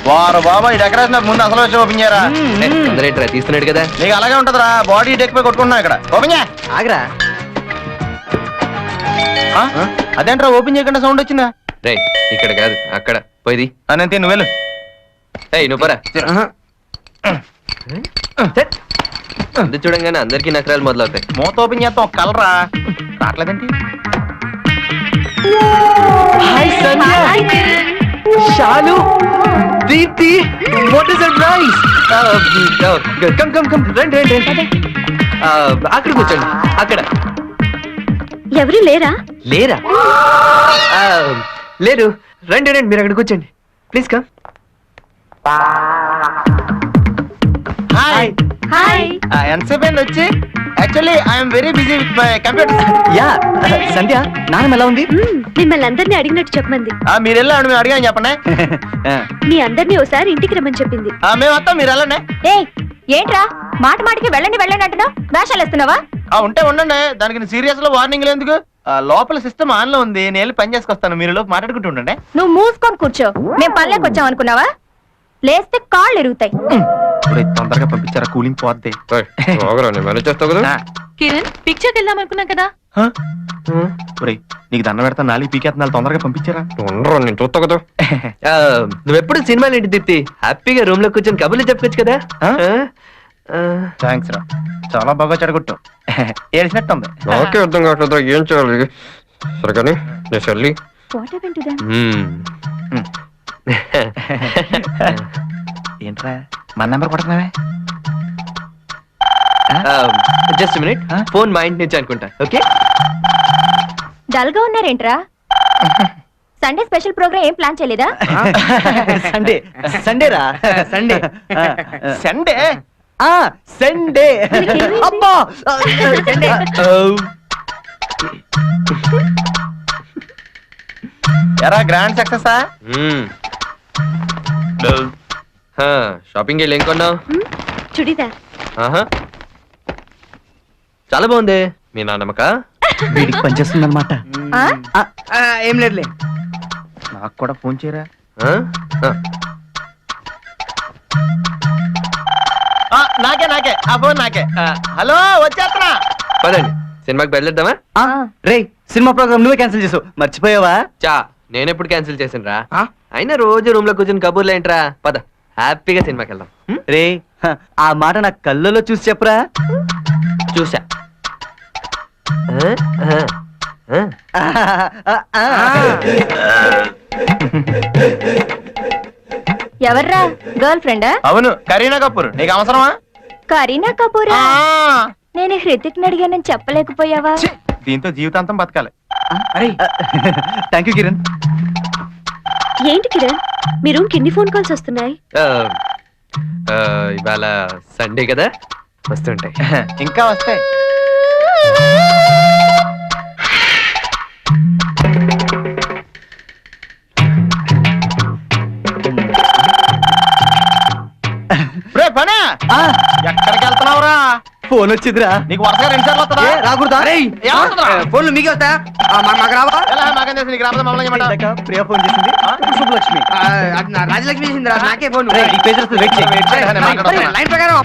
వారు బాబా ఈ డెకరేషన్ ముందు అసలు వచ్చి ఓపెన్ చేయరా. తీస్తున్నాడు కదా, నీకు అలాగే ఉంటదిరా. బాడీ డెక్ పై కొట్టుకున్నా ఇక్కడ. ఓపెన్ చేయ. ఆగరా. అదేంట్రా ఓపెన్ చేయకుండా సౌండ్ వచ్చిందా? రే ఇక్కడ కాదు అక్కడ పోయింది. అనంతే నువ్వు వెళ్ళు. నువ్వు పరా. చూడంగానే అందరికీ నకరాలు మొదలవుతాయి. మూత ఓపెన్ చేస్తాం. ఒక కలరా రావట్లేదేంటి? శాలు, Deepti, what a surprise! Come, రండి. అక్కడ కూర్చోండి. అక్కడ ఎవరు లేరా? లేరా? లేరు. రండి మీరు అక్కడ కూర్చోండి. Please come. హాయ్. ఎంతసేపు అయింది వచ్చి? Actually I'm very busy with my computer. Yeah Sandhya, నాన్నమ్మ ఎలా ఉంది? మిమ్మల్ని అందరినీ అడిగినట్టు చెప్పమంది. మీరు వెళ్ళండి, మేము అడిగాని చెప్పండి. మీ అందరినీ ఒకసారి ఇంటికి రమ్మని చెప్పింది. మేము వస్తాం, మీరు వెళ్ళండి. ఏంట్రా మాటికి వెళ్ళండి అంటున్నావు? వేషాలు వేస్తున్నావా? ఉంటే ఉండండి, దానికి సీరియస్ లో వార్నింగ్ ఎందుకు? లోపల సిస్టమ్ ఆన్ లో ఉంది, నేను వెళ్ళి పని చేసుకొస్తాను. మీరు లోపు మాట్లాడుకుంటూ ఉండండి. నువ్వు మూసుకొని కూర్చో. మేము పల్లెకి వచ్చాం అనుకున్నావా? లేస్తే కాళ్ళు ఎరుగుతాయి. తొందరగా పంపించారా, కూలింగ్ పోద్ది. కిరణ్, పిక్చర్కి వెళ్దాం అనుకున్నాం కదా. నీకు దండ పెడతా, నాలుగు పీకేస్తున్నాలు, తొందరగా పంపించారా. నేను చూస్తా కదా. నువ్వెప్పుడు సినిమాలు ఏంటి దీప్తి? హ్యాపీగా రూమ్ లో కూర్చొని కబుర్లు చెప్పొచ్చు కదా. థ్యాంక్స్ రా, చాలా బాగా చెడగొట్టు. ఏడిసినట్టు ఉంది. నాకే అర్థం కావట్లేదు ఏం చేయాలి. సరే కానీ నేను చెల్లి. ఏంట్రా మన నెంబర్ కొడుతున్నావే? జస్ట్ మినిట్, ఫోన్ మా ఇంటి నుంచి అనుకుంటా. ఓకే. డల్ గా ఉన్నారేంట్రా? సండే స్పెషల్ ప్రోగ్రామ్ ఏం ప్లాన్ చేయలేదా? సండేరా. సండే అబ్బా. ఎరా గ్రాండ్ సక్సెసా? షాపింగ్ వెళ్ళి ఏం కొన్నావు? చుడిదార్. చాలా బాగుంది. మీ నాన్నమ్మక వీడికి పనిచేస్తుంది అనమాట. ఏం లేదులే. నాకు కూడా ఫోన్ చేయరా. నాకే ఆ ఫోన్ నాకే. హలో, వచ్చేస్తున్నా. పదండి సినిమాకి బయలుదేద్దామా? రే, సినిమా ప్రోగ్రామ్ నువ్వే క్యాన్సిల్ చేసావు, మర్చిపోయావా? నేను ఎప్పుడు క్యాన్సిల్ చేసిన రా. అయినా రోజు రూమ్ లో కూర్చొని కబుర్లు ఏంట్రా. పద హ్యాపీగా సినిమాకి వెళ్దాం. రే, ఆ మాట నా కళ్ళలో చూసి చెప్పరా. చూసా. ఎవర్రా? గర్ల్ ఫ్రెండా? అవును, కరీనా కపూర్. నీకు అవసరమా? కరీనా కపూరా? నేను హృతిక్ అడిగానని చెప్పలేకపోయావా? దీంతో జీవితాంతం బతకాలి. Thank you Kiran. ఏంటి కిరణ్, మీ రూమ్ కి ఎన్ని ఫోన్ కాల్స్ వస్తున్నాయి? ఇవాళ సండే కదా, వస్తుంటాయి. ఇంకా వస్తాయి. పనా ఎక్కడికి వెళ్తున్నావురా? ఫోన్ వచ్చిందిరా. నీకు వరుసగా 2 సార్లు వస్తుందా? రాకూడదా? ఫోన్లు మీకే వస్తా, మాకు రావా? మాకేం తెలుసు, నీకు రాబోతే మమ్మల్ని ఏమంటావు? ప్రియా ఫోన్ చేసింది. శుభలక్ష్మి, రాజలక్ష్మి చేసిందిరా. నాకే ఫోన్. లైన్ ప్రకారం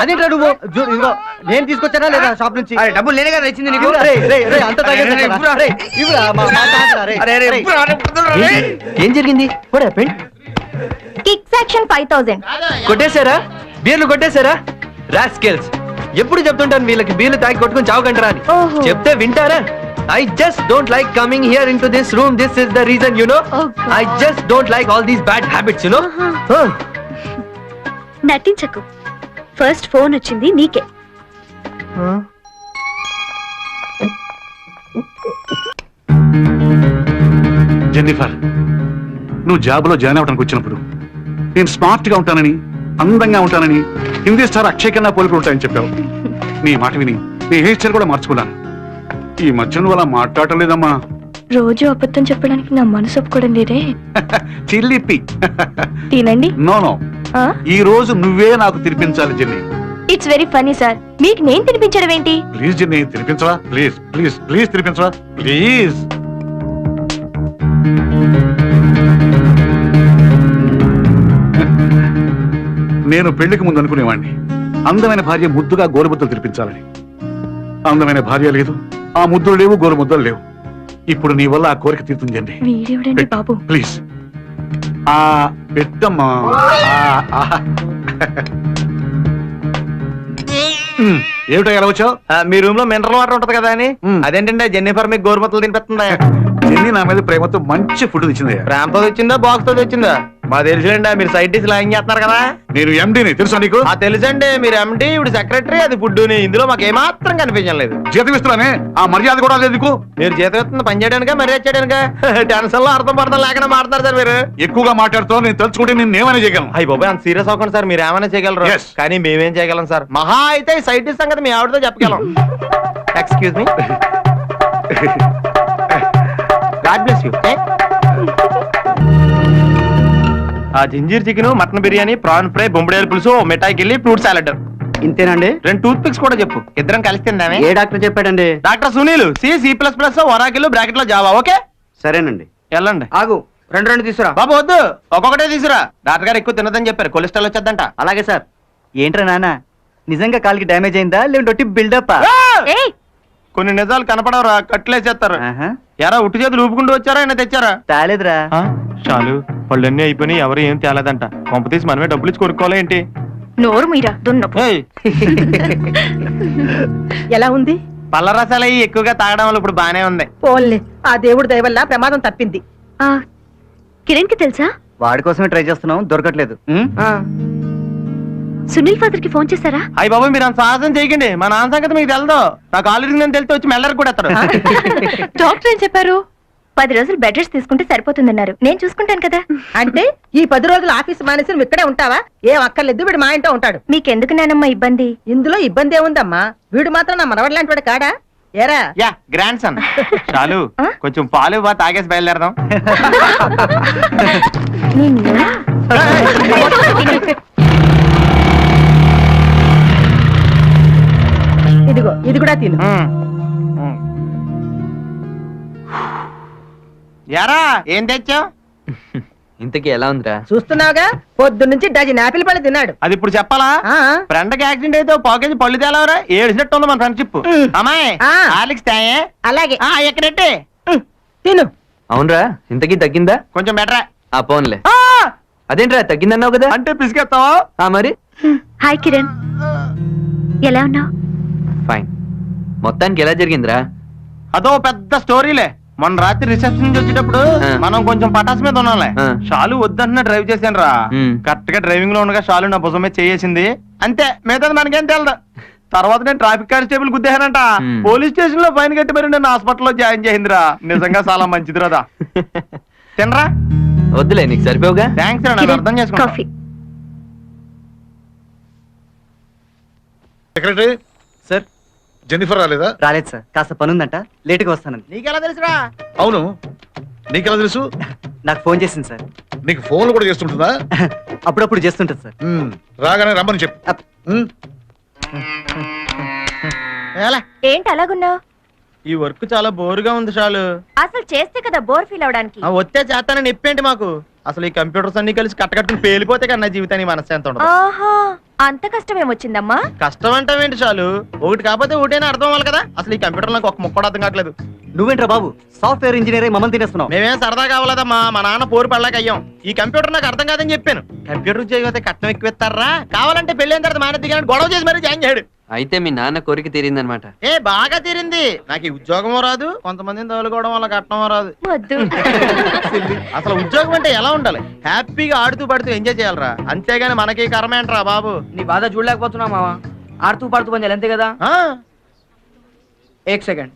అదేంటా నువ్వు? నేను తీసుకొచ్చానా లేదా షాప్ నుంచి? డబ్బులు నేనే కదా ఇచ్చింది నీకు. ఏం జరిగింది? Kick section 5000 కొట్టేశారా? బీర్లు కొట్టేశారా? రాస్కెల్స్, ఎప్పుడు చెప్తుంటాను వీళ్ళకి బీర్లు తాగి కొట్టుకుని చావకంటారా అని. చెప్తే వింటారా? I just don't like coming here into this room. This is the reason, you know. I just don't like all these bad habits, you know. నటించకు. ఫస్ట్ ఫోన్ వచ్చింది నీకే. జెన్నిఫర్, నువ్వు జాబ్లో జాయిన్ అవడానికి వచ్చినప్పుడు నేను స్మార్ట్ గా ఉంటానని, అందంగా ఉంటానని, హిందీ స్టార్ అక్షయ్ కన్నా పోలికలు ఉంటాయని చెప్పావు. నీ మాట విని నీ హెయిర్ స్టైల్ కూడా మార్చుకున్నాను. ఈ మధ్య నువ్వు అలా మాట్లాడటం లేదమ్మా. రోజు అబద్ధం చెప్పడానికి నా మనసు ఒప్పుకోవడం లేదే. చిల్లిపి తినండి. నో, ఈ రోజు నువ్వే నాకు తినిపించాలి Jenny. It's very funny sir. మీకు నేను తినిపించడం ఏంటి? ప్లీజ్ జెన్నీ, తినిపించవా? ప్లీజ్ ప్లీజ్ ప్లీజ్ తినిపించవా? ప్లీజ్. నేను పెళ్లికి ముందు అనుకునేవాడిని అందమైన భార్య ముద్దుగా గోరుముద్దలు తినిపించాలని. అందమైన భార్య లేదు, ఆ ముద్దులు లేవు, గోరుముద్దలు లేవు. ఇప్పుడు నీ వల్ల ఆ కోరిక తీరుతుంది అండి. వీడేవిడండి బాబు. ప్లీజ్ ఆ పెట్టమ్మా. ఏమిటో ఎలా వచ్చావు? మీ రూమ్ లో మినరల్ వాటర్ ఉంటది కదా అని. అదేంటండి జెన్నిఫర్ మీకు గోరుమతులు తినిపిస్తుందా? జెన్నీ నా మీద ప్రేమతో మంచి ఫుడ్ ఇచ్చిందయ్యా. ప్రేమతో తెచ్చిందా బాక్స్ తో తెచ్చిందా? మా తెలుసులేండి, మీరు సైడ్ డిష్ లాగింగ్ చేస్తున్నారు కదా. నేను ఎండీని తెలుసా నీకు? తెలుసండి, మీరు ఎండి ఇప్పుడు సెక్రటరీ, అది ఫుడ్ని. ఇందులో మాకు ఏమాత్రం కనిపించలేదు. జీతం ఇస్తున్నానే ఆ మర్యాద కూడా లేదు నీకు. మీరు జీతం ఇస్తుంది పని చేయడానికా మరీ చేయడానికా? టెన్షన్ లో అర్థం పడతాం లేకుండా మాట్లాడతారు సార్ మీరు. ఎక్కువగా మాట్లాడుతావు, నేను తలుచుకుంటే నేను ఏమైనా చేయగలను. అయ్యి బాబాయ్ అంత సీరియస్ అవ్వకండి సార్, మీరు ఏమైనా చేయగలరు. Yes. కానీ మేమేం చేయగలం సార్? మహా అయితే ఈ సైడ్ డిష్ సంగతి మీ ఆవిడతో చెప్పగలం. Excuse me, God bless you. ఆ ginger chicken, mutton biryani, prawn fry, బొంబడేలు పులుసు, మిఠాయికి వెళ్ళి ఫ్రూట్ సాలెడ్. ఇంతేనండి? 2 టూత్ పిక్స్ కూడా చెప్పు, ఇద్దరం కలిసి తిందామే. ఏ డాక్టర్ చెప్పాడండి? Doctor Sunil, C++, Oracle, bracket లో జావా. ఓకే సరేనండి. వెళ్ళండి. ఆగు, రెండు తీసురా. బాబు వద్దు, ఒక్కొక్కటే తీసురా. డాక్టర్ గారు ఎక్కువ తినదని చెప్పారు, కొలెస్ట్రాల్ వచ్చేద్దంట. అలాగే సార్. ఏంట్రా నాన్న, నిజంగా కాలికి డ్యామేజ్ అయిందా లేదంటే బిల్డప్? ఏయ్, కొన్ని నిజాలు కనపడవరా, కట్లేసేస్తారు. ఎరా ఉట్టి చేతులు ఊపుకుంటూ వచ్చారా ఆయన తెచ్చారా? తాలేదురా. చాలు, పళ్ళన్నీ అయిపోయి ఎవరు ఏం తేలేదంట. కొంపతీసి మనమే డబ్బులు ఇచ్చి కొనుక్కోవాలి ఏంటి? నోరు మీరా దున్నపు. ఏయ్, ఎలా ఉంది? పళ్ళ రసాలు అయ్యి ఎక్కువగా తాగడం వల్ల ఇప్పుడు బానే ఉంది. పోన్లే, ఆ దేవుడి దయ వల్ల ప్రమాదం తప్పింది. కిరణ్ కి తెలుసా? వాడి కోసమే ట్రై చేస్తున్నాం, దొరకట్లేదు. సునీల్ ఫాదర్ కి ఫోన్ చేశారా? అయ్యి బాబు మీరు అంత సాహసం చేయకండి, మా నాన్న సంగతి మీకు తెలదు. నాకు ఆల్రెడీ నేను తెలిసి వచ్చి మెల్లరికి కూడా ఎత్తాడు. డాక్టర్ ఏం చెప్పారు? 10 రోజులు బెడ్ రెస్ట్ తీసుకుంటే సరిపోతుందన్నారు. నేను చూసుకుంటాను కదా. అంటే ఈ 10 రోజులు ఆఫీస్ మానేసి నువ్వు ఇక్కడే ఉంటావా? ఏం అక్కర్లేదు, వీడు మా ఇంట్లో ఉంటాడు. మీకెందుకు నానమ్మ ఇబ్బంది? ఇందులో ఇబ్బంది ఏముందమ్మా? వీడు మాత్రం నా మనవడి లాంటి వాడు కాడా? ఏరా యా గ్రాండ్ సన్. చాలు, కొంచెం పాలు బా తాగేసి బయలుదేరదాం. ఇదిగో ఇది కూడా తిను. యారా ఏం తెచ్చావు? ఇంతకీ ఎలా ఉందిరా? చూస్తున్నావుగా, పొద్దు నుంచి డజన్ యాపిల్ పళ్ళు తిన్నాడు. అది ఇప్పుడు చెప్పాలా? ఆ ఫ్రెండ్ కి యాక్సిడెంట్ అయితే పాకేజ్ పళ్ళు తేలవరా? ఏడిసినట్టు ఉంది మన ఫ్రెండ్షిప్. అమ్మాయి ఆ. హార్లిక్స్ తాయే? అలాగే ఎక్కడెట్టే తిను. అవునరా, ఇంతకీ తగ్గిందా? కొంచెం బెటరా? ఆ పోన్లే. అదేంట్రా తగ్గిందన్నావు కదా? అంటే పిసికెత్తావా? మరి హాయ్ కిరణ్, ఎలా ఉన్నావు? ఫైన్. మొత్తానికి ఎలా జరిగిందిరా? అదో పెద్ద స్టోరీలే. మొన్న రాత్రి రిసెప్షన్ నుంచి వచ్చేటప్పుడు మనం కొంచెం పటాస్ మీద ఉన్నాంలే. షాలు వద్దంటున్నా డ్రైవ్ చేశాను రా. కరెక్ట్ గా డ్రైవింగ్ లో ఉండగా షాలు నా భుజం మీద చేసింది అంతే, మిగతాది మనకేం తెలదు. తర్వాత నేను ట్రాఫిక్ కానిస్టేబుల్ గుద్దేహానంట. పోలీస్ స్టేషన్ లో ఫైన్ కట్టి మరి నేను హాస్పిటల్లో జాయిన్ చేసిందిరా. నిజంగా చాలా మంచిది రాదా. తినరా? వద్దులే, నీకు సరిపోగా. థ్యాంక్స్ రా, నాకు అర్థం చేసుకున్నా. కాఫీ. సెక్రటరీ సార్, జెన్నిఫర్ రాలేదా? రాలేదు సార్, కాస్త పని ఉందంట, లేటుగా వస్తానండి. నీకెలా తెలుసురా? అవును, నీకెలా తెలుసు? నాకు ఫోన్ చేసింది సార్. నీకు ఫోన్లు కూడా చేస్తుంటుందా? అప్పుడప్పుడు చేస్తుంటది సార్. రాగానే రమ్మని చెప్పు. అప్. ఏంటి అలాగున్నావు? ఈ వర్క్ చాలా బోరుగా ఉంది షాలు. అసలు చేస్తే కదా బోర్ ఫీల్ అవడానికి. వచ్చే చేస్తానని చెప్పేంటి మాకు? అసలు ఈ కంప్యూటర్స్ అన్ని కలిసి కట్టకట్టుకుని పేలిపోతే కన్నా జీవితానికి మనశ్శాంతి ఉండదు. ఆహా, అంత కష్టం ఏమొచ్చిందమ్మా? కష్టం అంటావేంటి చాలు? ఒకటి కాకపోతే ఒకటైనా అర్థం అవ్వాలి కదా. అసలు ఈ కంప్యూటర్ నాకు ఒక ముక్క కూడా అర్థం కావట్లేదు. నువ్వేంట్రా బాబు, సాఫ్ట్వేర్ ఇంజనీర్ అయి మమ్మల్ని తినేస్తున్నావు. మేమేం సరదా కావాలదమ్మా, మా నాన్న పోరు పడలేక అయ్యాం. ఈ కంప్యూటర్ నాకు అర్థం కాదని చెప్పాను. కంప్యూటర్ ఉద్యోగం కట్నం ఎక్కువ కావాలంటే పెళ్ళైన తర్వాత మానేది కానీ గొడవ చేసి మరీ జాయిన్ చేయడు. అయితే మీ నాన్న కోరిక తీరిందనమాట. ఏ బాగా తీరింది. నాకు ఈ ఉద్యోగమో రాదు, కొంతమందిని తగులుకోవడం వల్ల కట్నమో రాదు. వద్దు. అసలు ఉద్యోగం అంటే ఎలా ఉండాలి? హ్యాపీగా ఆడుతూ పడుతూ ఎంజాయ్ చేయాలరా, అంతేగాని మనకి కర్మేంట్రా బాబు. నీ బాధ చూడలేకపోతున్నా మావా. ఆడుతూ పాడుతూ పని చేయాలి అంతే కదా. ఏక్ సెకండ్.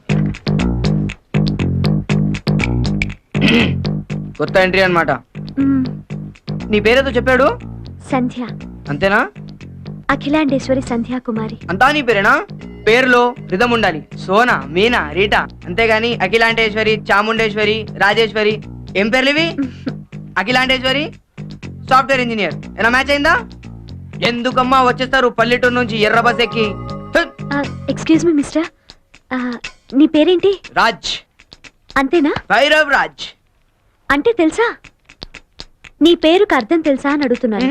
కొత్త ఎంట్రీ అన్నమాట. నీ పేరేదో చెప్పాడు? సంధ్య. అంతేనా? అఖిలాండేశ్వరి సంధ్యా కుమారి. అంతా నీ పేరేనా? పేరులో రిధం ఉండాలి. సోనా, మీనా, రీటా, అంతేగాని అఖిలాండేశ్వరి, చాముండేశ్వరి, రాజేశ్వరి ఏం పేర్లు ఇవి? Akhilandeshwari software engineer. ఏనా మ్యాచ్ అయిందా? ఎందుకమ్మా వచ్చేస్తారు పల్లెటూరు నుంచి ఎర్ర బస్ ఎక్కి? ఎక్స్క్యూజ్ మీ మిస్టర్, నీ పేరేంటి? రాజ్. అంతేనా? భైరవ్ రాజ్. అంటే తెలుసా? నీ పేరుకు అర్థం తెలుసా అని అడుగుతున్నాను.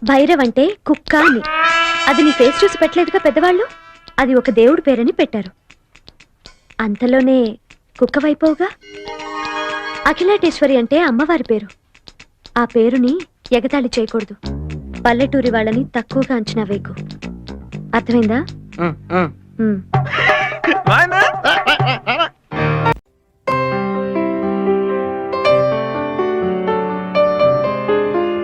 భైరవ్ అంటే కుక్క అని. అది నీ ఫేస్ చూసి పెట్టలేదుగా పెద్దవాళ్ళు. అది ఒక దేవుడి పేరని పెట్టారు. అంతలోనే కుక్క వైపోగా. అఖిలాటేశ్వరి అంటే అమ్మవారి పేరు. ఆ పేరుని ఎగతాళి చేయకూడదు. పల్లెటూరి వాళ్ళని తక్కువగా అంచనా వేయకు. అర్థమైందా? ఉం, ఉం. ఉమ్. వాయనా?